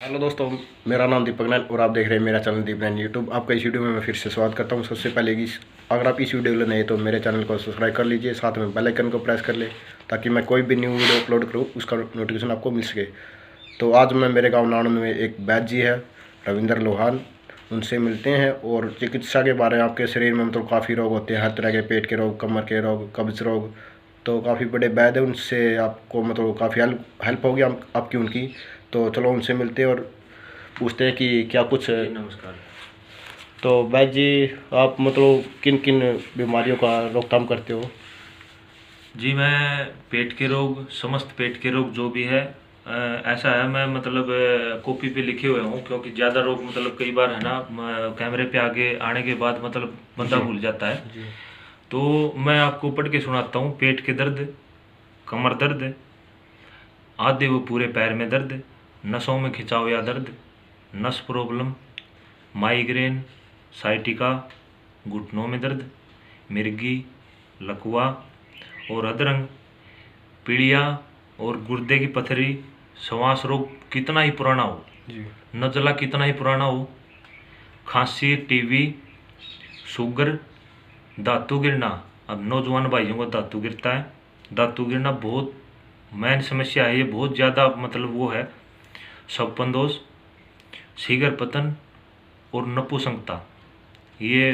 Hello दोस्तों, मेरा नाम दीपक नैन और आप देख रहे हैं मेरा चैनल दीप नैन यूट्यूब। आपका इस वीडियो में मैं फिर से स्वागत करता हूं। सबसे पहले कि अगर आप इस वीडियो के लिए नए तो मेरे चैनल को सब्सक्राइब कर लीजिए, साथ में बेल आइकन को प्रेस कर ले ताकि मैं कोई भी न्यू वीडियो अपलोड करूं उसका नोटिफिकेशन आपको मिल सके। तो आज मैं मेरे गाँव नान में एक वैद्य जी है रविंद्र लोहान, उनसे मिलते हैं और चिकित्सा के बारे में। आपके शरीर में मतलब काफ़ी रोग होते हैं, हर तरह के, पेट के रोग, कमर के रोग, कब्ज रोग, तो काफ़ी बड़े वैद्य है। उनसे आपको मतलब काफ़ी हेल्प होगी आपकी उनकी। तो चलो उनसे मिलते हैं और पूछते हैं कि क्या कुछ। नमस्कार। तो वैद्य जी, आप मतलब किन किन बीमारियों का रोकथाम करते हो? जी, मैं पेट के रोग, समस्त पेट के रोग जो भी है, ऐसा है, मैं मतलब कॉपी पे लिखे हुए हूँ, क्योंकि ज़्यादा रोग मतलब कई बार है ना, कैमरे पे आगे आने के बाद मतलब बंदा भूल जाता है। जी तो मैं आपको पढ़ के सुनाता हूँ। पेट के दर्द, कमर दर्द, आधे व पूरे पैर में दर्द, नसों में खिंचाव या दर्द, नस प्रॉब्लम, माइग्रेन, साइटिका, घुटनों में दर्द, मिर्गी, लकवा और अधरंग, पीलिया और गुर्दे की पथरी, श्वास रोग कितना ही पुराना हो, जी नज़ला कितना ही पुराना हो, खांसी, टीबी, शुगर, धातु गिरना। अब नौजवान भाइयों को धातु गिरता है। धातु गिरना बहुत मेन समस्या है, ये बहुत ज़्यादा मतलब वो है। स्वप्न दोष, शीघ्र पतन और नपुंसकता, ये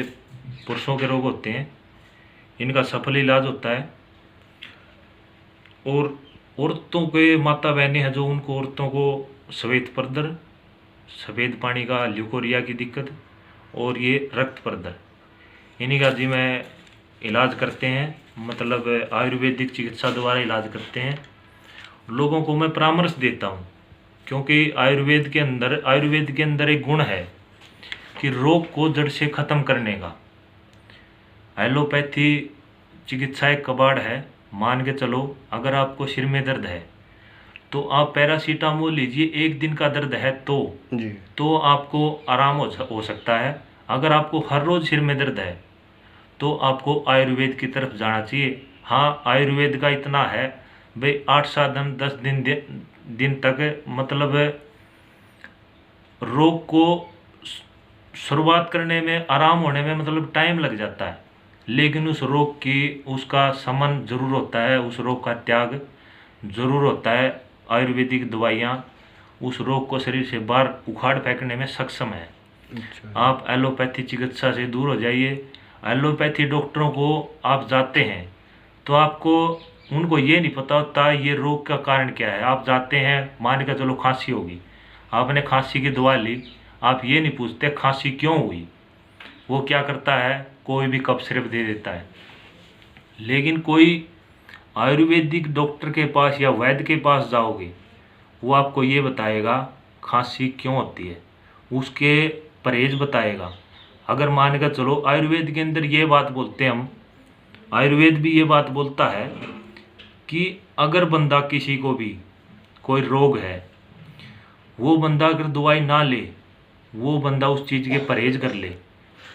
पुरुषों के रोग होते हैं। इनका सफल इलाज होता है। और औरतों के माता बहनें हैं जो, उनको औरतों को श्वेत प्रदर, सफ़ेद पानी का ल्यूकोरिया की दिक्कत और ये रक्त प्रदर, इन्हीं का जी मैं इलाज करते हैं। मतलब आयुर्वेदिक चिकित्सा द्वारा इलाज करते हैं। लोगों को मैं परामर्श देता हूँ, क्योंकि आयुर्वेद के अंदर एक गुण है कि रोग को जड़ से ख़त्म करने का। एलोपैथी चिकित्सा एक कबाड़ है। मान के चलो, अगर आपको सिर में दर्द है तो आप पैरासीटामोल लीजिए, एक दिन का दर्द है जी तो आपको आराम हो सकता है। अगर आपको हर रोज़ सिर में दर्द है तो आपको आयुर्वेद की तरफ जाना चाहिए। हाँ, आयुर्वेद का इतना है भाई, 8 7 दिन 10 दिन तक मतलब रोग को शुरुआत करने में, आराम होने में मतलब टाइम लग जाता है, लेकिन उस रोग की, उसका शमन जरूर होता है, उस रोग का त्याग जरूर होता है। आयुर्वेदिक दवाइयाँ उस रोग को शरीर से बाहर उखाड़ फेंकने में सक्षम है। अच्छा आप एलोपैथी चिकित्सा से दूर हो जाइए। एलोपैथी डॉक्टरों को आप जाते हैं तो आपको, उनको ये नहीं पता होता ये रोग का कारण क्या है। आप जाते हैं, मान के चलो खांसी होगी, आपने खांसी की दवा ली, आप ये नहीं पूछते खांसी क्यों हुई। वो क्या करता है, कोई भी कफ सिरप दे देता है। लेकिन कोई आयुर्वेदिक डॉक्टर के पास या वैद्य के पास जाओगे, वो आपको ये बताएगा खांसी क्यों होती है, उसके परहेज बताएगा। अगर मान कर चलो, आयुर्वेद के अंदर ये बात बोलते हैं हम, आयुर्वेद भी ये बात बोलता है कि अगर बंदा, किसी को भी कोई रोग है, वो बंदा अगर दवाई ना ले, वो बंदा उस चीज़ के परहेज कर ले।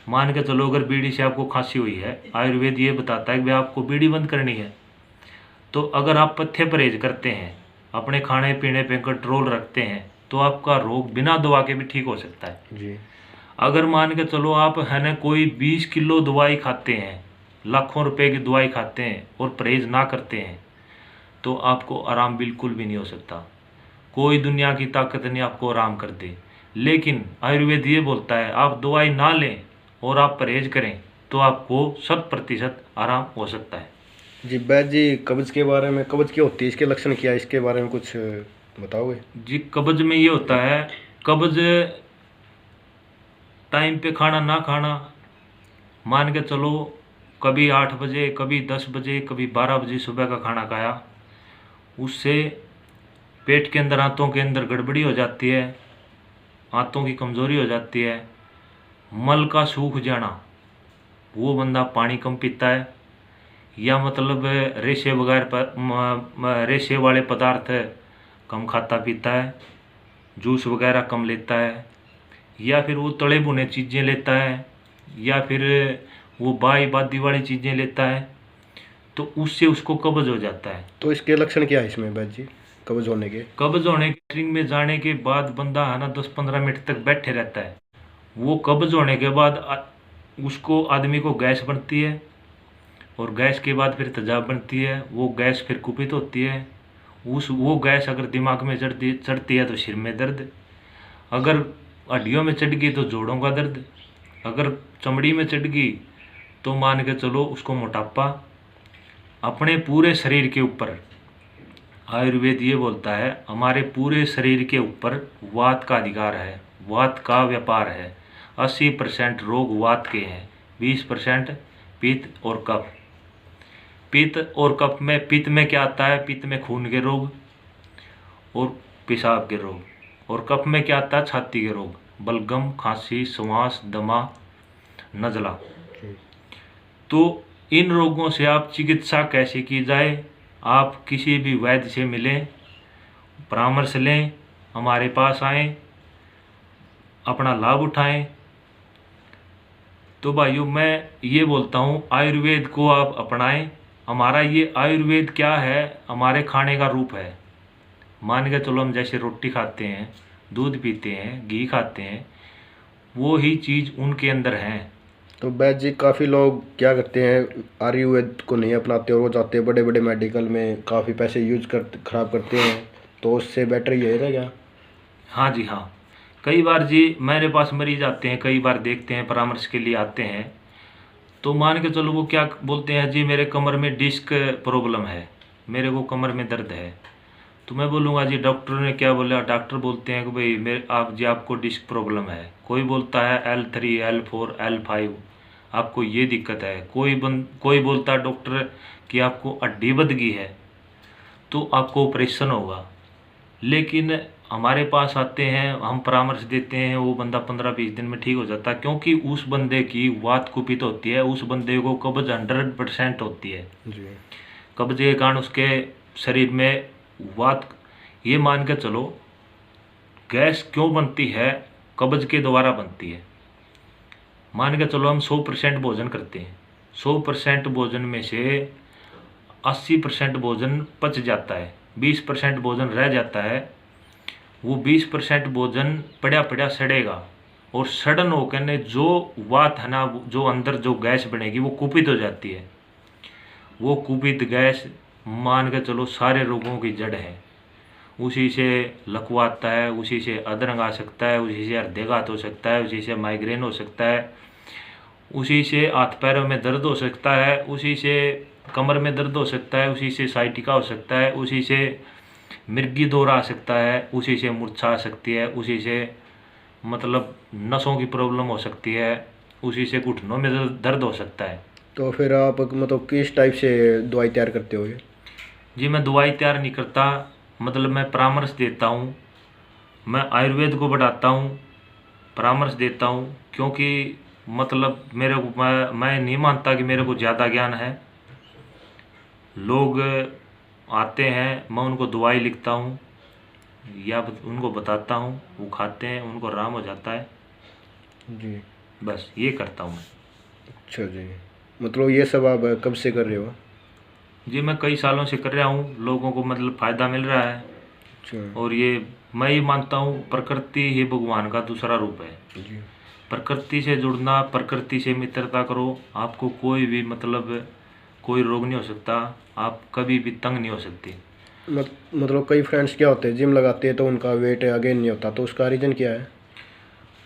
मान के चलो, अगर बीड़ी से आपको खांसी हुई है, आयुर्वेद ये बताता है कि भाई आपको बीड़ी बंद करनी है। तो अगर आप पथ्य परहेज करते हैं, अपने खाने पीने पे कंट्रोल रखते हैं, तो आपका रोग बिना दवा के भी ठीक हो सकता है। जी अगर मान के चलो आप है ना कोई 20 किलो दवाई खाते हैं, लाखों रुपए की दवाई खाते हैं और परहेज ना करते हैं, तो आपको आराम बिल्कुल भी नहीं हो सकता। कोई दुनिया की ताकत नहीं आपको आराम कर दे। लेकिन आयुर्वेद ये बोलता है आप दवाई ना लें और आप परहेज करें तो आपको 100% आराम हो सकता है। जी वैद्य जी, कब्ज के बारे में, कब्ज क्या होती है, इसके लक्षण क्या है, इसके बारे में कुछ बताओगे? जी, कब्ज में ये होता है, कब्ज टाइम पे खाना ना खाना। मान के चलो, कभी 8 बजे, कभी 10 बजे, कभी 12 बजे सुबह का खाना खाया, उससे पेट के अंदर, आंतों के अंदर गड़बड़ी हो जाती है, आंतों की कमज़ोरी हो जाती है। मल का सूख जाना, वो बंदा पानी कम पीता है, या मतलब रेशे वगैरह पर रेशे वाले पदार्थ कम खाता पीता है, जूस वगैरह कम लेता है, या फिर वो तले भुने चीज़ें लेता है, या फिर वो बाई बादी वाली चीज़ें लेता है, तो उससे उसको कब्ज हो जाता है। तो इसके लक्षण क्या है इसमें वैद्य जी? कब्ज होने के? कब्ज होने के ड्रिंक में जाने के बाद बंदा है ना 10-15 मिनट तक बैठे रहता है। वो कब्ज होने के बाद उसको आदमी को गैस बनती है, और गैस के बाद फिर तेजाब बनती है। वो गैस फिर कुपित होती है। वो गैस अगर दिमाग में चढ़ती है तो सिर में दर्द, अगर हड्डियों में चढ़ गई तो जोड़ों का दर्द, अगर चमड़ी में चढ़ गई तो मान के चलो उसको मोटापा। अपने पूरे शरीर के ऊपर आयुर्वेद ये बोलता है, हमारे पूरे शरीर के ऊपर वात का अधिकार है, वात का व्यापार है। 80% रोग वात के हैं, 20% पित्त और कफ। पित्त और कफ में, पित्त में क्या आता है? पित्त में खून के रोग और पेशाब के रोग, और कफ में क्या आता है? छाती के रोग, बलगम, खांसी, श्वास, दमा, नज़ला। तो इन रोगों से आप चिकित्सा कैसे की जाए? आप किसी भी वैद्य से मिलें, परामर्श लें, हमारे पास आएं, अपना लाभ उठाएं। तो भाइयों मैं ये बोलता हूँ, आयुर्वेद को आप अपनाएं। हमारा ये आयुर्वेद क्या है? हमारे खाने का रूप है। मान के चलो हम जैसे रोटी खाते हैं, दूध पीते हैं, घी खाते हैं, वो ही चीज़ उनके अंदर है। तो वैद्य जी, काफ़ी लोग क्या करते हैं, आयुर्वेद को नहीं अपनाते और वो जाते हैं बड़े बड़े मेडिकल में, काफ़ी पैसे खराब करते हैं। तो उससे बेटर ये है क्या? हाँ जी हाँ, कई बार जी मेरे पास मरीज आते हैं, कई बार देखते हैं, परामर्श के लिए आते हैं। तो मान के चलो वो क्या बोलते हैं, जी मेरे कमर में डिस्क प्रॉब्लम है, मेरे को कमर में दर्द है। तो मैं बोलूँगा जी डॉक्टर ने क्या बोला? डॉक्टर बोलते हैं कि भाई मेरे आपको डिस्क प्रॉब्लम है। कोई बोलता है L3, L4, L5 आपको ये दिक्कत है। कोई बोलता है डॉक्टर कि आपको हड्डी बध गई है तो आपको ऑपरेशन होगा। लेकिन हमारे पास आते हैं, हम परामर्श देते हैं, वो बंदा 15-20 दिन में ठीक हो जाता है, क्योंकि उस बंदे की वात कुपित होती है, उस बंदे को कब्ज 100% होती है जी। कब्ज के कारण उसके शरीर में वात, ये मान के चलो गैस क्यों बनती है? कब्ज के द्वारा बनती है। मान के चलो हम 100% भोजन करते हैं, 100% भोजन में से 80% भोजन पच जाता है, 20% भोजन रह जाता है। वो 20% भोजन पड़ा पड़ा सड़ेगा, और सड़न होकर ने जो वात है ना, जो अंदर जो गैस बनेगी वो कुपित हो जाती है। वो कुपित गैस मान के चलो सारे रोगों की जड़ है। उसी से लकवा आता है, उसी से अधरंग आ सकता है, उसी से हृदयघात हो सकता है, उसी से माइग्रेन हो सकता है, उसी से हाथ पैरों में दर्द हो सकता है, उसी से कमर में दर्द हो सकता है, उसी से साइटिका हो सकता है, उसी से मिर्गी दौरा आ सकता है, उसी से मूर्छा आ सकती है, उसी से मतलब नसों की प्रॉब्लम हो सकती है, उसी से घुटनों में दर्द हो सकता है। तो फिर आप मतलब किस टाइप से दवाई तैयार करते हो ये? जी मैं दवाई तैयार नहीं करता, मतलब मैं परामर्श देता हूँ। मैं आयुर्वेद को बढ़ाता हूँ, परामर्श देता हूँ, क्योंकि मतलब मेरे को मैं नहीं मानता कि मेरे को ज़्यादा ज्ञान है। लोग आते हैं, मैं उनको दवाई लिखता हूँ या उनको बताता हूँ, वो खाते हैं, उनको आराम हो जाता है। जी। बस ये करता हूँ मैं। अच्छा जी, मतलब ये सब आप कब से कर रहे हो? जी मैं कई सालों से कर रहा हूँ, लोगों को मतलब फ़ायदा मिल रहा है। अच्छा और ये मैं ये मानता हूँ, प्रकृति ही भगवान का दूसरा रूप है। जी। प्रकृति से जुड़ना, प्रकृति से मित्रता करो, आपको कोई भी मतलब कोई रोग नहीं हो सकता, आप कभी भी तंग नहीं हो सकते। मतलब कई फ्रेंड्स क्या होते हैं, जिम लगाते हैं तो उनका वेट गेन नहीं होता, तो उसका रीज़न क्या है?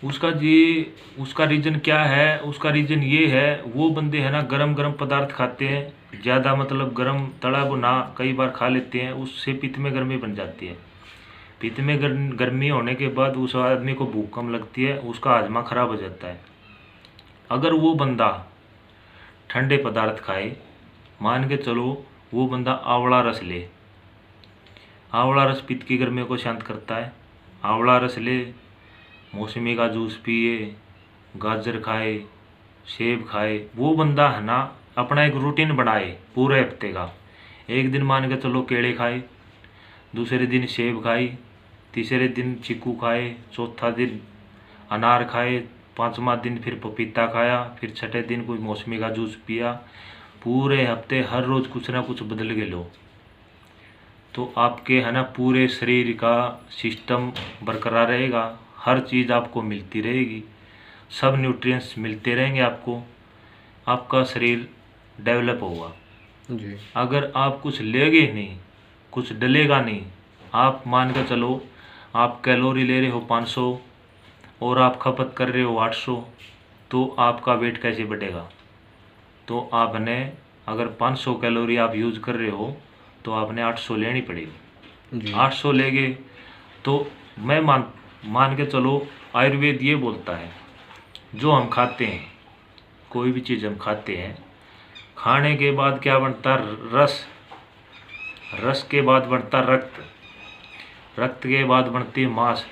उसका रीज़न क्या है? उसका रीज़न ये है, वो बंदे हैं ना गरम गरम पदार्थ खाते हैं ज़्यादा, मतलब गरम तला भुना कई बार खा लेते हैं, उससे पित्त में गर्मी बन जाती है। पित्त में गर्मी होने के बाद उस आदमी को भूख कम लगती है, उसका हाजमा खराब हो जाता है। अगर वो बंदा ठंडे पदार्थ खाए, मान के चलो वो बंदा आंवला रस ले, आंवला रस पित्त की गर्मी को शांत करता है। आंवला रस ले, मौसमी का जूस पिए, गाजर खाए, सेब खाए, वो बंदा है ना अपना एक रूटीन बनाए पूरे हफ्ते का। एक दिन मान के चलो केले खाए, दूसरे दिन सेब खाई, तीसरे दिन चीकू खाए, चौथा दिन अनार खाए, पांचवा दिन फिर पपीता खाया, फिर छठे दिन कोई मौसमी का जूस पिया। पूरे हफ्ते हर रोज़ कुछ ना कुछ बदल के लो, तो आपके है ना पूरे शरीर का सिस्टम बरकरार रहेगा, हर चीज़ आपको मिलती रहेगी, सब न्यूट्रिएंट्स मिलते रहेंगे आपको, आपका शरीर डेवलप होगा। जी। अगर आप कुछ लेगे नहीं, कुछ डलेगा नहीं, आप मान कर चलो आप कैलोरी ले रहे हो 500 और आप खपत कर रहे हो 800, तो आपका वेट कैसे बढ़ेगा? तो आपने अगर 500 कैलोरी आप यूज़ कर रहे हो तो आपने 800 लेनी पड़ेगी। जी। 800 लेगे तो मैं मान के चलो आयुर्वेद ये बोलता है, जो हम खाते हैं, कोई भी चीज़ हम खाते हैं, खाने के बाद क्या बनता? रस, रस के बाद बनता रक्त, रक्त के बाद बनती मांस,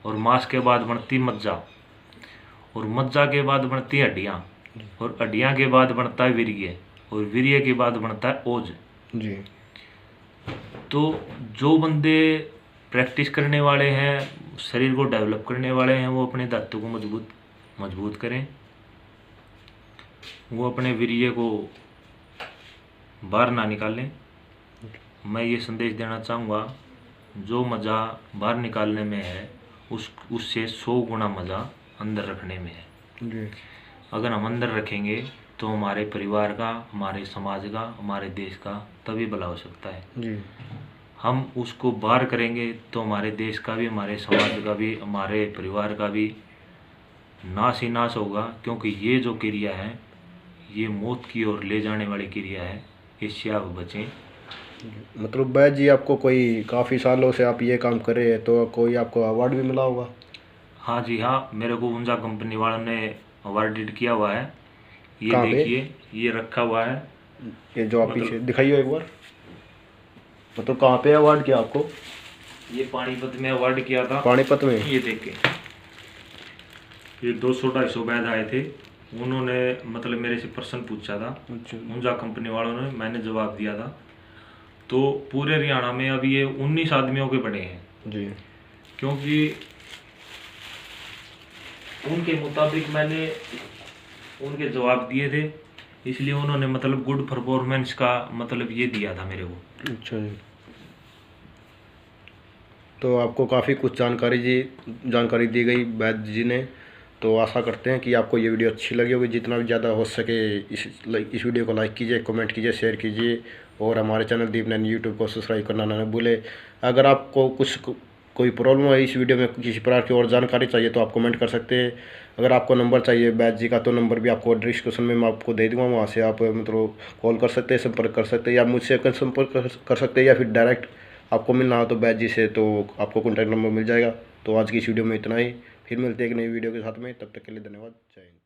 और मांस के बाद बनती मज्जा, और मज्जा के बाद बनती हड्डियाँ, और हड्डियाँ के बाद बनता है वीर्य, और वीर्य के बाद बनता है ओज। जी। तो जो बंदे प्रैक्टिस करने वाले हैं, शरीर को डेवलप करने वाले हैं, वो अपने धातु को मजबूत करें, वो अपने वीर्य को बाहर ना निकालें। मैं ये संदेश देना चाहूँगा, जो मज़ा बाहर निकालने में है उससे 100 गुना मज़ा अंदर रखने में है। जी। अगर हम अंदर रखेंगे तो हमारे परिवार का, हमारे समाज का, हमारे देश का तभी भला हो सकता है। जी। हम उसको बाहर करेंगे तो हमारे देश का भी, हमारे समाज का भी, हमारे परिवार का भी नाश ही नाश होगा, क्योंकि ये जो क्रिया है ये मौत की ओर ले जाने वाली क्रिया है, इससे आप बचें। मतलब बैद जी, आपको कोई काफ़ी सालों से आप ये काम कर रहे हैं, तो कोई आपको अवार्ड भी मिला होगा? हाँ जी हाँ, मेरे को ऊंजा कंपनी वालों ने अवार्डेड किया हुआ है। ये कहाँ पे? देखिए, ये रखा हुआ है। ये जो आप मतलब- पीछे दिखाइए एक बार, मतलब कहाँ पे अवार्ड किया आपको? ये पानीपत में अवार्ड किया था। पानीपत में? ये देखिए, ये 200-250 बैद आए थे, उन्होंने मतलब मेरे से प्रश्न पूछा था अच्छा। ऊंजा कंपनी वालों ने, मैंने जवाब दिया था। तो पूरे हरियाणा में अभी ये 19 आदमियों के बने हैं। जी। क्योंकि उनके मुताबिक मैंने उनके जवाब दिए थे, इसलिए उन्होंने मतलब गुड परफॉर्मेंस का मतलब ये दिया था मेरे को। अच्छा जी। तो आपको काफ़ी कुछ जानकारी दी गई बैद जी ने। तो आशा करते हैं कि आपको ये वीडियो अच्छी लगी होगी। जितना भी ज़्यादा हो सके इस वीडियो को लाइक कीजिए, कमेंट कीजिए, शेयर कीजिए, और हमारे चैनल दीपनैन यूट्यूब को सब्सक्राइब करना ना भूले। अगर आपको कोई प्रॉब्लम है इस वीडियो में, किसी प्रकार की और जानकारी चाहिए, तो आप कमेंट कर सकते हैं। अगर आपको नंबर चाहिए बैद जी का, तो नंबर भी आपको डिस्क्रिप्शन में मैं आपको दे दूँगा, वहाँ से आप मतलब कॉल कर सकते हैं, संपर्क कर सकते हैं, या मुझसे संपर्क कर सकते हैं, या फिर डायरेक्ट आपको मिलना हो तो बैद जी से, तो आपको कॉन्टैक्ट नंबर मिल जाएगा। तो आज की इस वीडियो में इतना ही, फिर मिलते हैं एक नई वीडियो के साथ में। तब तक के लिए धन्यवाद। जय हिंद।